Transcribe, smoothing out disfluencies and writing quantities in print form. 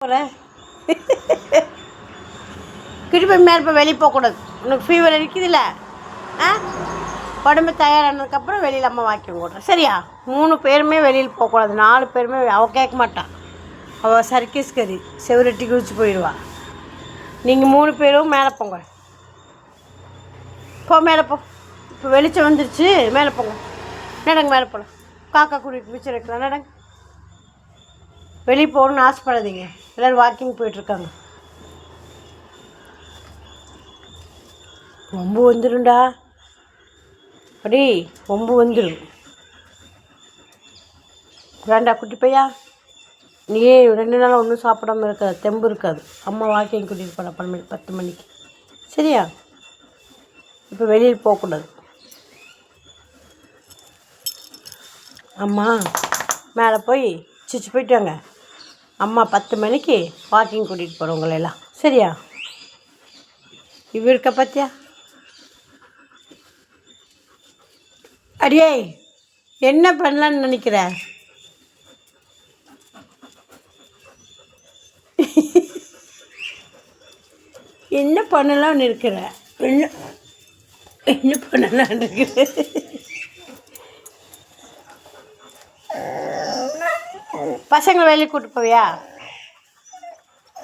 போகிற கிட்ட போய் மேலே போய் வெளியே போகக்கூடாது. உனக்கு ஃபீவர் இருக்குதுல்ல, ஆ உடம்பு தயாரானதுக்கப்புறம் வெளியில் அம்மா வாக்கிங் போடுறேன், சரியா? 3 பேருமே வெளியில் போகக்கூடாது. 4 பேருமே அவள் கேட்க மாட்டான். அவள் சர்க்கீஸ் கறி செவரட்டி குதிச்சு போயிடுவா. நீங்கள் 3 பேரும் மேலே போங்க. போ மேலே போ. இப்போ வெளிச்சம் வந்துருச்சு, மேலே போங்க. நடங்க மேலே போகலாம். காக்கா கூட்டிகிட்டு மிச்சம் வைக்கலாம். நடங்க. வெளியே போகணுன்னு ஆசைப்படாதீங்க. எல்லோரும் வாக்கிங் போயிட்டுருக்காங்க. ரொம்ப வந்துடும்டா, அடி ரொம்ப வந்துடும். வேண்டா குட்டி பையா, நீயே 2 நாளாக ஒன்றும் சாப்பிடாம இருக்காது, தெம்பு இருக்காது. அம்மா வாக்கிங் கூட்டிகிட்டு போகலாம் 10 மணிக்கு, சரியா? இப்போ வெளியில் போகக்கூடாது. அம்மா மேலே போய் போயிட்டு வாங்க. அம்மா 10 மணிக்கு வாக்கிங் கூட்டிகிட்டு போகிறோம் உங்களெல்லாம், சரியா? இவ இருக்க பார்த்தியா? அடியே என்ன பண்ணலான்னு நினைக்கிற? என்ன பண்ணலான்னு இருக்கிற? என்ன பண்ணலான்னு இருக்கிற? பசங்களை வெளியே கூப்பிட்டு போவியா?